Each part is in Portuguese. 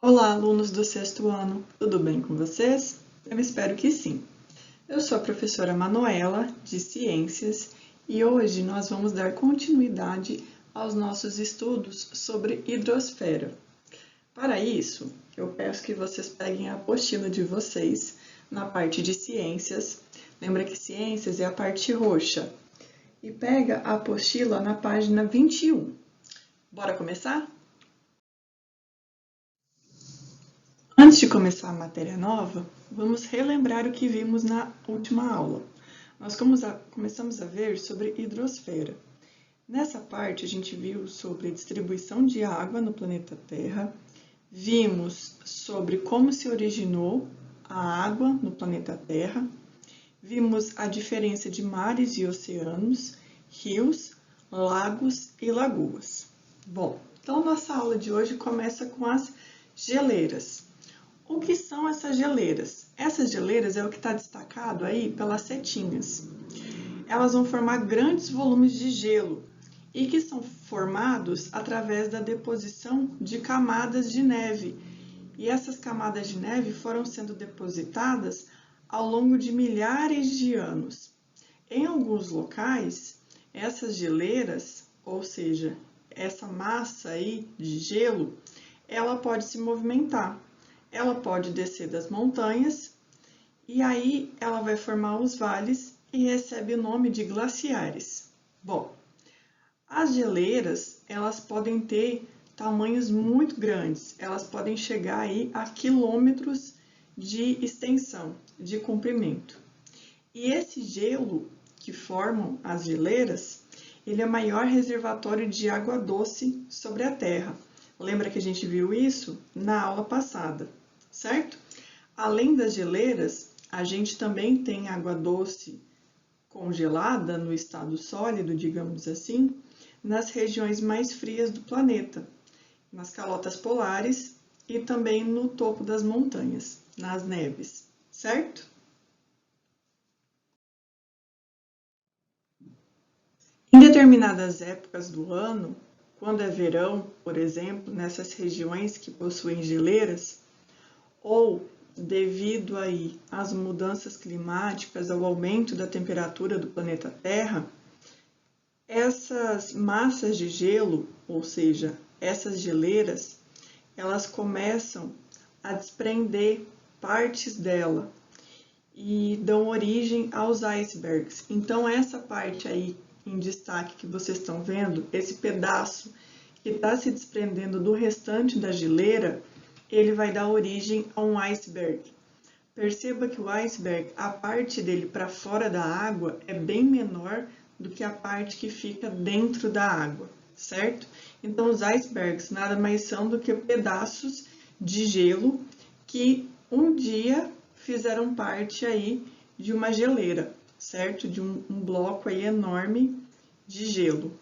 Olá, alunos do sexto ano, tudo bem com vocês? Eu espero que sim. Eu sou a professora Manuela, de Ciências, e hoje nós vamos dar continuidade aos nossos estudos sobre hidrosfera. Para isso, eu peço que vocês peguem a apostila de vocês na parte de Ciências. Lembra que Ciências é a parte roxa. E pega a apostila na página 21. Bora começar? Antes de começar a matéria nova, vamos relembrar o que vimos na última aula. Nós começamos a ver sobre hidrosfera. Nessa parte, a gente viu sobre a distribuição de água no planeta Terra, vimos sobre como se originou a água no planeta Terra, vimos a diferença de mares e oceanos, rios, lagos e lagoas. Bom, então nossa aula de hoje começa com as geleiras. O que são essas geleiras? Essas geleiras é o que está destacado aí pelas setinhas. Elas vão formar grandes volumes de gelo e que são formados através da deposição de camadas de neve. E essas camadas de neve foram sendo depositadas ao longo de milhares de anos. Em alguns locais, essas geleiras, ou seja, essa massa aí de gelo, ela pode se movimentar. Ela pode descer das montanhas e aí ela vai formar os vales e recebe o nome de glaciares. Bom, as geleiras, elas podem ter tamanhos muito grandes, elas podem chegar aí a quilômetros de extensão, de comprimento. E esse gelo que formam as geleiras, ele é o maior reservatório de água doce sobre a Terra. Lembra que a gente viu isso na aula passada, certo? Além das geleiras, a gente também tem água doce congelada no estado sólido, digamos assim, nas regiões mais frias do planeta, nas calotas polares e também no topo das montanhas, nas neves, certo? Em determinadas épocas do ano, quando é verão, por exemplo, nessas regiões que possuem geleiras, ou devido aí às mudanças climáticas, ao aumento da temperatura do planeta Terra, essas massas de gelo, ou seja, essas geleiras, elas começam a desprender partes dela e dão origem aos icebergs. Então, essa parte aí em destaque que vocês estão vendo, esse pedaço que está se desprendendo do restante da geleira, ele vai dar origem a um iceberg. Perceba que o iceberg, a parte dele para fora da água é bem menor do que a parte que fica dentro da água, certo? Então, os icebergs nada mais são do que pedaços de gelo que um dia fizeram parte aí de uma geleira, certo? De um bloco aí enorme de gelo.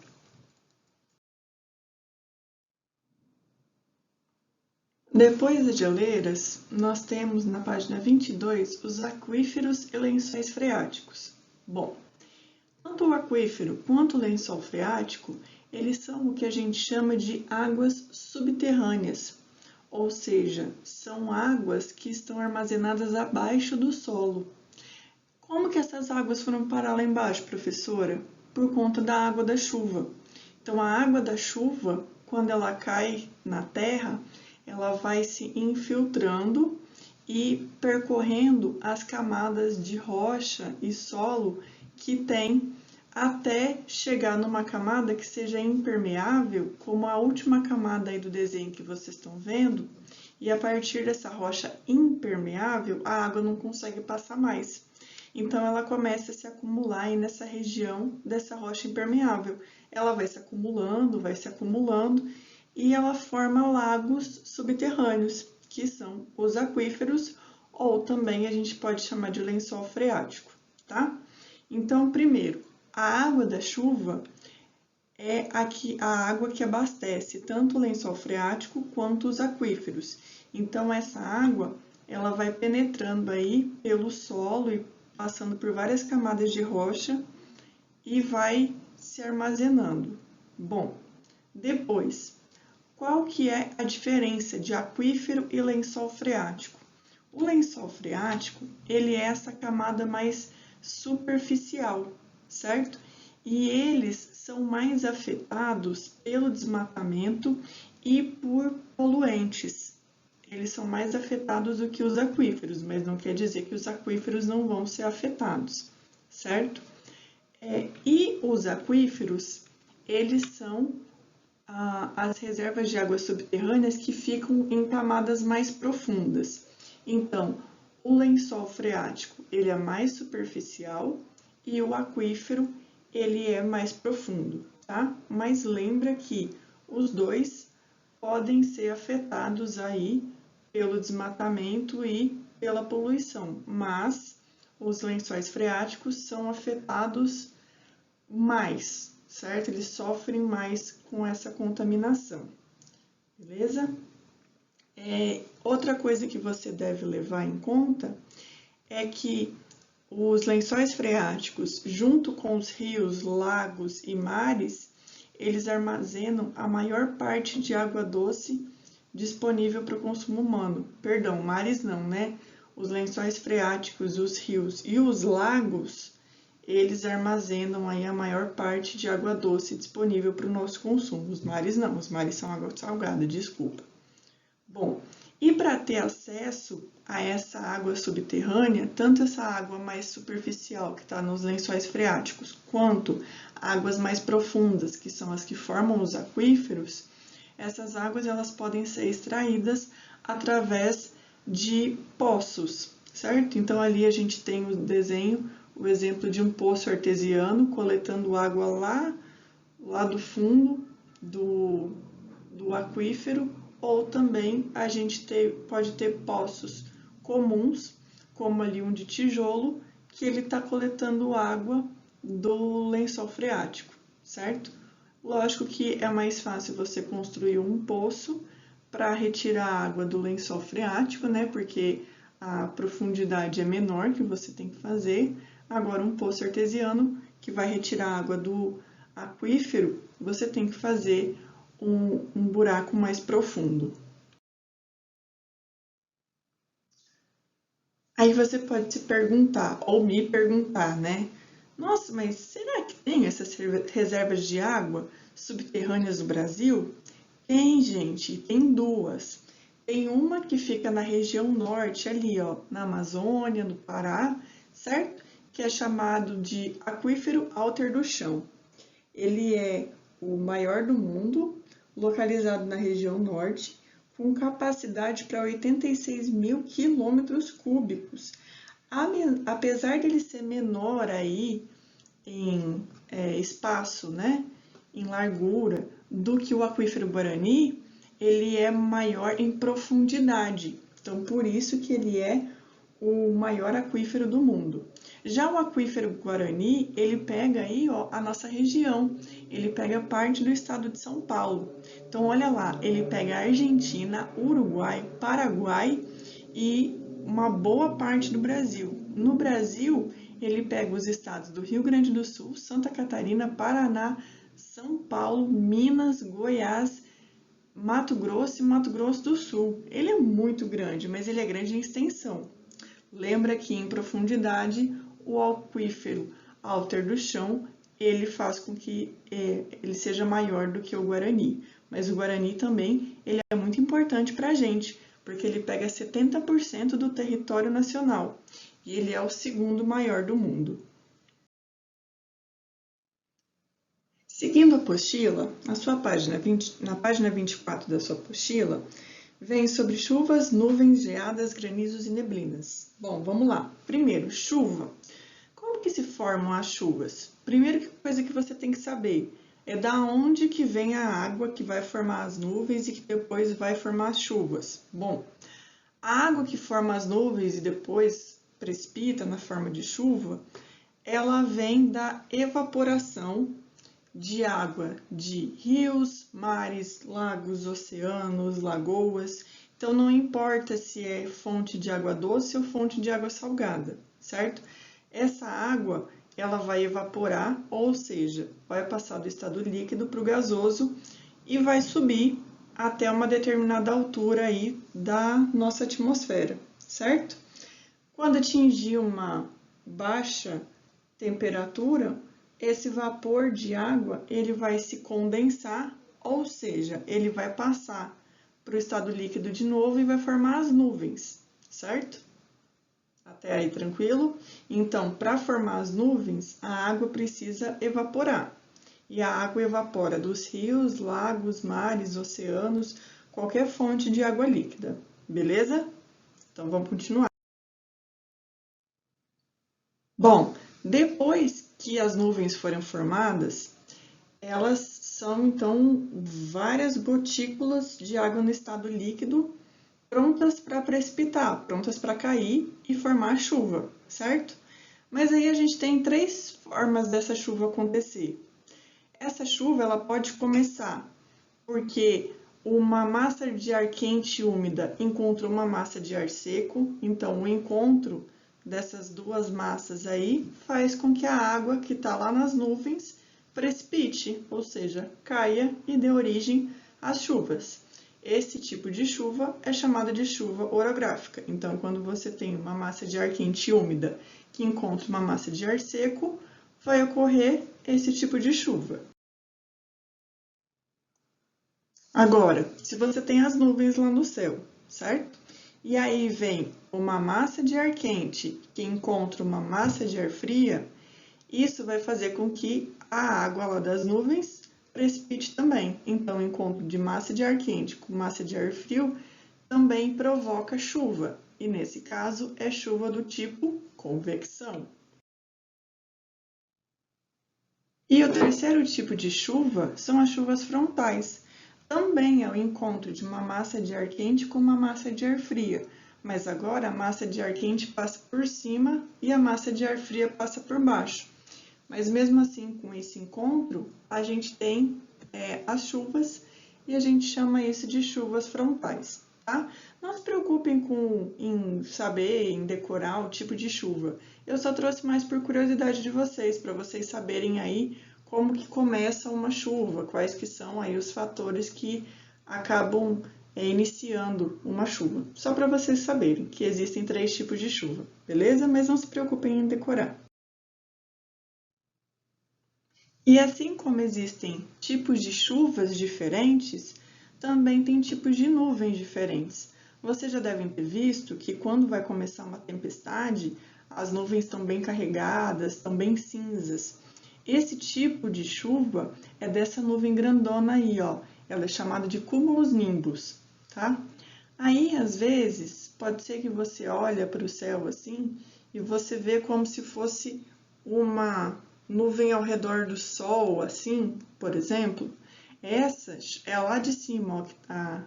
Depois das geleiras, nós temos na página 22 os aquíferos e lençóis freáticos. Bom, tanto o aquífero quanto o lençol freático, eles são o que a gente chama de águas subterrâneas, ou seja, são águas que estão armazenadas abaixo do solo. Como que essas águas foram parar lá embaixo, professora? Por conta da água da chuva. Então, a água da chuva, quando ela cai na terra, ela vai se infiltrando e percorrendo as camadas de rocha e solo que tem até chegar numa camada que seja impermeável, como a última camada aí do desenho que vocês estão vendo, e a partir dessa rocha impermeável, a água não consegue passar mais. Então, ela começa a se acumular aí nessa região dessa rocha impermeável. Ela vai se acumulando, e ela forma lagos subterrâneos, que são os aquíferos, ou também a gente pode chamar de lençol freático, tá? Então, primeiro, a água da chuva é a água que abastece tanto o lençol freático quanto os aquíferos. Então, essa água, ela vai penetrando aí pelo solo e passando por várias camadas de rocha e vai se armazenando. Bom, depois, qual que é a diferença de aquífero e lençol freático? O lençol freático, ele é essa camada mais superficial, certo? E eles são mais afetados pelo desmatamento e por poluentes. Eles são mais afetados do que os aquíferos, mas não quer dizer que os aquíferos não vão ser afetados, certo? E os aquíferos, eles são as reservas de águas subterrâneas que ficam em camadas mais profundas. Então, o lençol freático, ele é mais superficial e o aquífero, ele é mais profundo, tá? Mas lembra que os dois podem ser afetados aí pelo desmatamento e pela poluição, mas os lençóis freáticos são afetados mais, certo? Eles sofrem mais com essa contaminação, beleza? Outra coisa que você deve levar em conta é que os lençóis freáticos, junto com os rios, lagos e mares, eles armazenam a maior parte de água doce disponível para o consumo humano. Perdão, mares não, né? Os lençóis freáticos, os rios e os lagos, eles armazenam aí a maior parte de água doce disponível para o nosso consumo. Os mares não, os mares são água salgada, desculpa. Bom, e para ter acesso a essa água subterrânea, tanto essa água mais superficial que está nos lençóis freáticos, quanto águas mais profundas, que são as que formam os aquíferos, essas águas elas podem ser extraídas através de poços, certo? Então ali a gente tem o desenho, o exemplo de um poço artesiano coletando água lá do fundo do aquífero, ou também a gente pode ter poços comuns, como ali um de tijolo, que ele está coletando água do lençol freático, certo? Lógico que é mais fácil você construir um poço para retirar a água do lençol freático, né? Porque a profundidade é menor que você tem que fazer. Agora, um poço artesiano que vai retirar a água do aquífero, você tem que fazer um buraco mais profundo. Aí você pode se perguntar, ou me perguntar, né? Nossa, mas será que tem essas reservas de água subterrâneas no Brasil? Tem, gente, tem duas. Tem uma que fica na região norte, ali, ó, na Amazônia, no Pará, certo? Que é chamado de aquífero Alter do Chão. Ele é o maior do mundo, localizado na região norte, com capacidade para 86 mil quilômetros cúbicos. Apesar dele ser menor aí em espaço, né, em largura, do que o aquífero Guarani, ele é maior em profundidade. Então, por isso que ele é o maior aquífero do mundo. Já o aquífero Guarani, ele pega aí, ó, a nossa região, ele pega parte do estado de São Paulo. Então, olha lá, ele pega a Argentina, Uruguai, Paraguai e uma boa parte do Brasil. No Brasil, ele pega os estados do Rio Grande do Sul, Santa Catarina, Paraná, São Paulo, Minas, Goiás, Mato Grosso e Mato Grosso do Sul. Ele é muito grande, mas ele é grande em extensão. Lembra que em profundidade, o aquífero Alter do Chão, ele faz com que ele seja maior do que o Guarani. Mas o Guarani também ele é muito importante para a gente, porque ele pega 70% do território nacional e ele é o segundo maior do mundo. Seguindo a apostila, na página 24 da sua apostila, vem sobre chuvas, nuvens, geadas, granizos e neblinas. Bom, vamos lá. Primeiro, chuva. Como que se formam as chuvas? Primeira coisa que você tem que saber é da onde que vem a água que vai formar as nuvens e que depois vai formar as chuvas. Bom, a água que forma as nuvens e depois precipita na forma de chuva, ela vem da evaporação de água de rios, mares, lagos, oceanos, lagoas. Então, não importa se é fonte de água doce ou fonte de água salgada, certo? Essa água, ela vai evaporar, ou seja, vai passar do estado líquido para o gasoso e vai subir até uma determinada altura aí da nossa atmosfera, certo? Quando atingir uma baixa temperatura, esse vapor de água ele vai se condensar, ou seja, ele vai passar para o estado líquido de novo e vai formar as nuvens, certo? Até aí tranquilo? Então, para formar as nuvens, a água precisa evaporar. E a água evapora dos rios, lagos, mares, oceanos, qualquer fonte de água líquida, beleza? Então, vamos continuar. Bom, depois que as nuvens forem formadas, elas são, então, várias gotículas de água no estado líquido prontas para precipitar, prontas para cair e formar chuva, certo? Mas aí a gente tem três formas dessa chuva acontecer. Essa chuva ela pode começar porque uma massa de ar quente e úmida encontra uma massa de ar seco, então o encontro dessas duas massas aí faz com que a água que está lá nas nuvens precipite, ou seja, caia e dê origem às chuvas. Esse tipo de chuva é chamada de chuva orográfica. Então, quando você tem uma massa de ar quente e úmida que encontra uma massa de ar seco, vai ocorrer esse tipo de chuva. Agora, se você tem as nuvens lá no céu, certo? E aí vem uma massa de ar quente que encontra uma massa de ar fria, isso vai fazer com que a água lá das nuvens precipite também. Então, o encontro de massa de ar quente com massa de ar frio também provoca chuva. E nesse caso, é chuva do tipo convecção. E o terceiro tipo de chuva são as chuvas frontais. Também é o encontro de uma massa de ar quente com uma massa de ar fria, mas agora a massa de ar quente passa por cima e a massa de ar fria passa por baixo. Mas mesmo assim, com esse encontro, a gente tem as chuvas e a gente chama isso de chuvas frontais, tá? Não se preocupem em saber, em decorar o tipo de chuva. Eu só trouxe mais por curiosidade de vocês, para vocês saberem aí como que começa uma chuva, quais que são aí os fatores que acabam iniciando uma chuva. Só para vocês saberem que existem três tipos de chuva, beleza? Mas não se preocupem em decorar. E assim como existem tipos de chuvas diferentes, também tem tipos de nuvens diferentes. Vocês já devem ter visto que quando vai começar uma tempestade, as nuvens estão bem carregadas, estão bem cinzas. Esse tipo de chuva é dessa nuvem grandona aí, ó. Ela é chamada de cúmulos nimbus, tá? Aí, às vezes, pode ser que você olha para o céu assim e você vê como se fosse uma nuvem ao redor do Sol, assim, por exemplo. Essa é lá de cima, ó,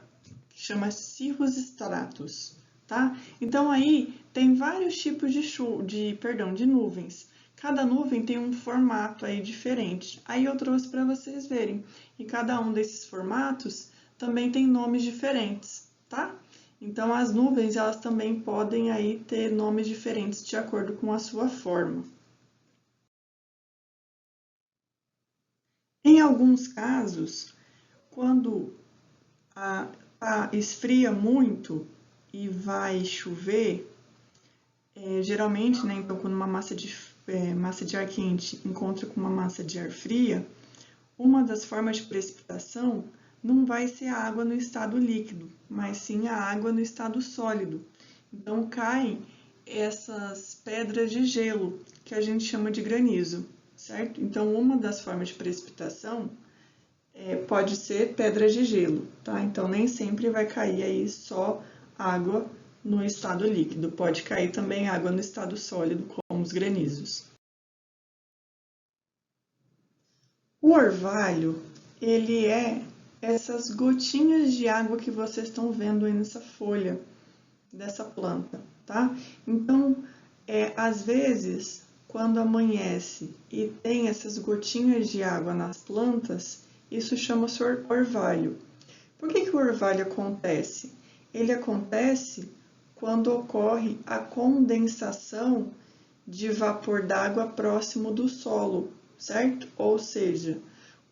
que chama Cirrus Stratus, tá? Então, aí tem vários tipos de nuvens. Cada nuvem tem um formato aí diferente. Aí eu trouxe para vocês verem. E cada um desses formatos também tem nomes diferentes, tá? Então, as nuvens, elas também podem aí ter nomes diferentes de acordo com a sua forma. Em alguns casos, quando esfria muito e vai chover, geralmente, né, então quando uma massa de ar quente encontra com uma massa de ar fria, uma das formas de precipitação não vai ser a água no estado líquido, mas sim a água no estado sólido. Então caem essas pedras de gelo, que a gente chama de granizo, certo? Então uma das formas de precipitação pode ser pedras de gelo, tá? Então nem sempre vai cair aí só água no estado líquido, pode cair também água no estado sólido, como os granizos. O orvalho, ele é essas gotinhas de água que vocês estão vendo aí nessa folha dessa planta, tá? Então, às vezes, quando amanhece e tem essas gotinhas de água nas plantas, isso chama-se orvalho. Por que o orvalho acontece? Ele acontece quando ocorre a condensação de vapor d'água próximo do solo, certo? Ou seja,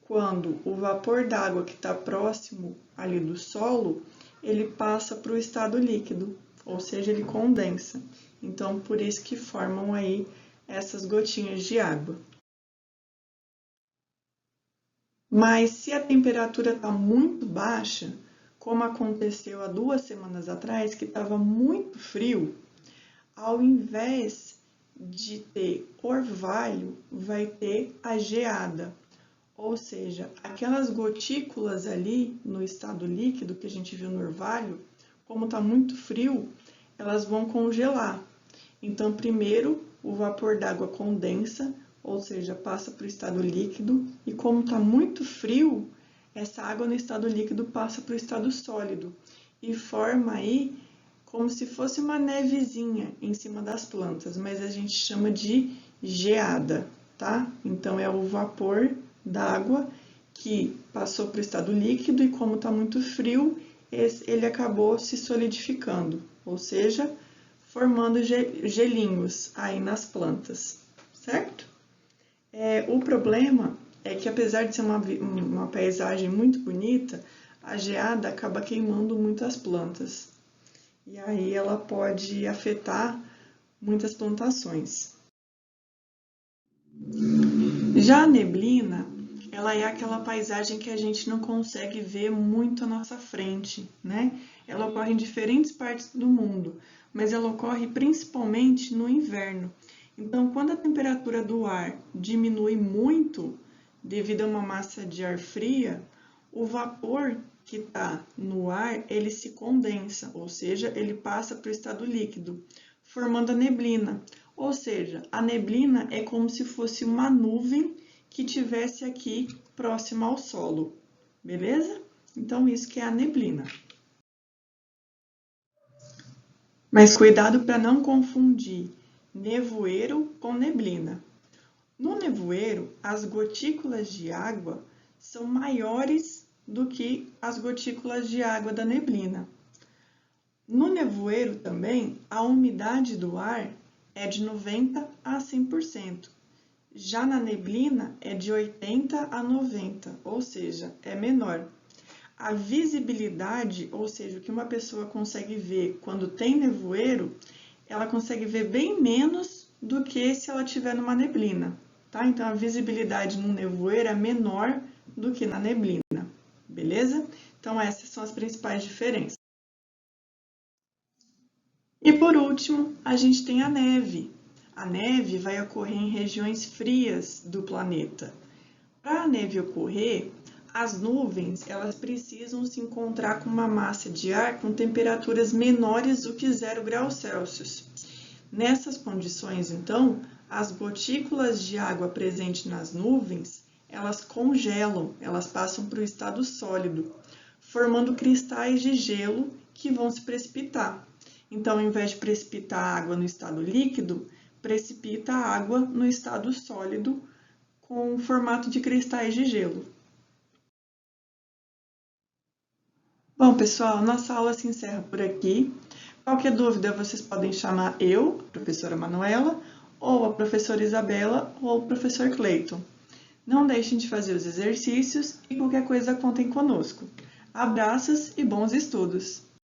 quando o vapor d'água que está próximo ali do solo, ele passa para o estado líquido, ou seja, ele condensa. Então, por isso que formam aí essas gotinhas de água. Mas se a temperatura está muito baixa, como aconteceu há 2 semanas atrás, que estava muito frio, ao invés de ter orvalho, vai ter a geada. Ou seja, aquelas gotículas ali no estado líquido que a gente viu no orvalho, como está muito frio, elas vão congelar. Então, primeiro, o vapor d'água condensa, ou seja, passa para o estado líquido, e como está muito frio, essa água no estado líquido passa para o estado sólido e forma aí como se fosse uma nevezinha em cima das plantas, mas a gente chama de geada, tá? Então, é o vapor d'água que passou para o estado líquido e como está muito frio, ele acabou se solidificando, ou seja, formando gelinhos aí nas plantas, certo? O problema é que, apesar de ser uma paisagem muito bonita, a geada acaba queimando muitas plantas. E aí ela pode afetar muitas plantações. Já a neblina, ela é aquela paisagem que a gente não consegue ver muito à nossa frente, né? Ela ocorre em diferentes partes do mundo, mas ela ocorre principalmente no inverno. Então, quando a temperatura do ar diminui muito devido a uma massa de ar fria, o vapor que está no ar, ele se condensa, ou seja, ele passa para o estado líquido, formando a neblina. Ou seja, a neblina é como se fosse uma nuvem que tivesse aqui próxima ao solo, beleza? Então, isso que é a neblina. Mas cuidado para não confundir nevoeiro com neblina. No nevoeiro, as gotículas de água são maiores do que as gotículas de água da neblina. No nevoeiro também, a umidade do ar é de 90% a 100%. Já na neblina é de 80% a 90%, ou seja, é menor. A visibilidade, ou seja, o que uma pessoa consegue ver quando tem nevoeiro, ela consegue ver bem menos do que se ela estiver numa neblina, tá? Então, a visibilidade no nevoeiro é menor do que na neblina, beleza? Então, essas são as principais diferenças. E por último, a gente tem a neve. A neve vai ocorrer em regiões frias do planeta. Para a neve ocorrer, as nuvens elas precisam se encontrar com uma massa de ar com temperaturas menores do que 0 graus Celsius. Nessas condições, então, as gotículas de água presentes nas nuvens, elas congelam, elas passam para o estado sólido, formando cristais de gelo que vão se precipitar. Então, ao invés de precipitar a água no estado líquido, precipita a água no estado sólido com formato de cristais de gelo. Bom, pessoal, nossa aula se encerra por aqui. Qualquer dúvida, vocês podem chamar eu, professora Manuela, ou a professora Isabela, ou o professor Cleiton. Não deixem de fazer os exercícios e qualquer coisa contem conosco. Abraços e bons estudos!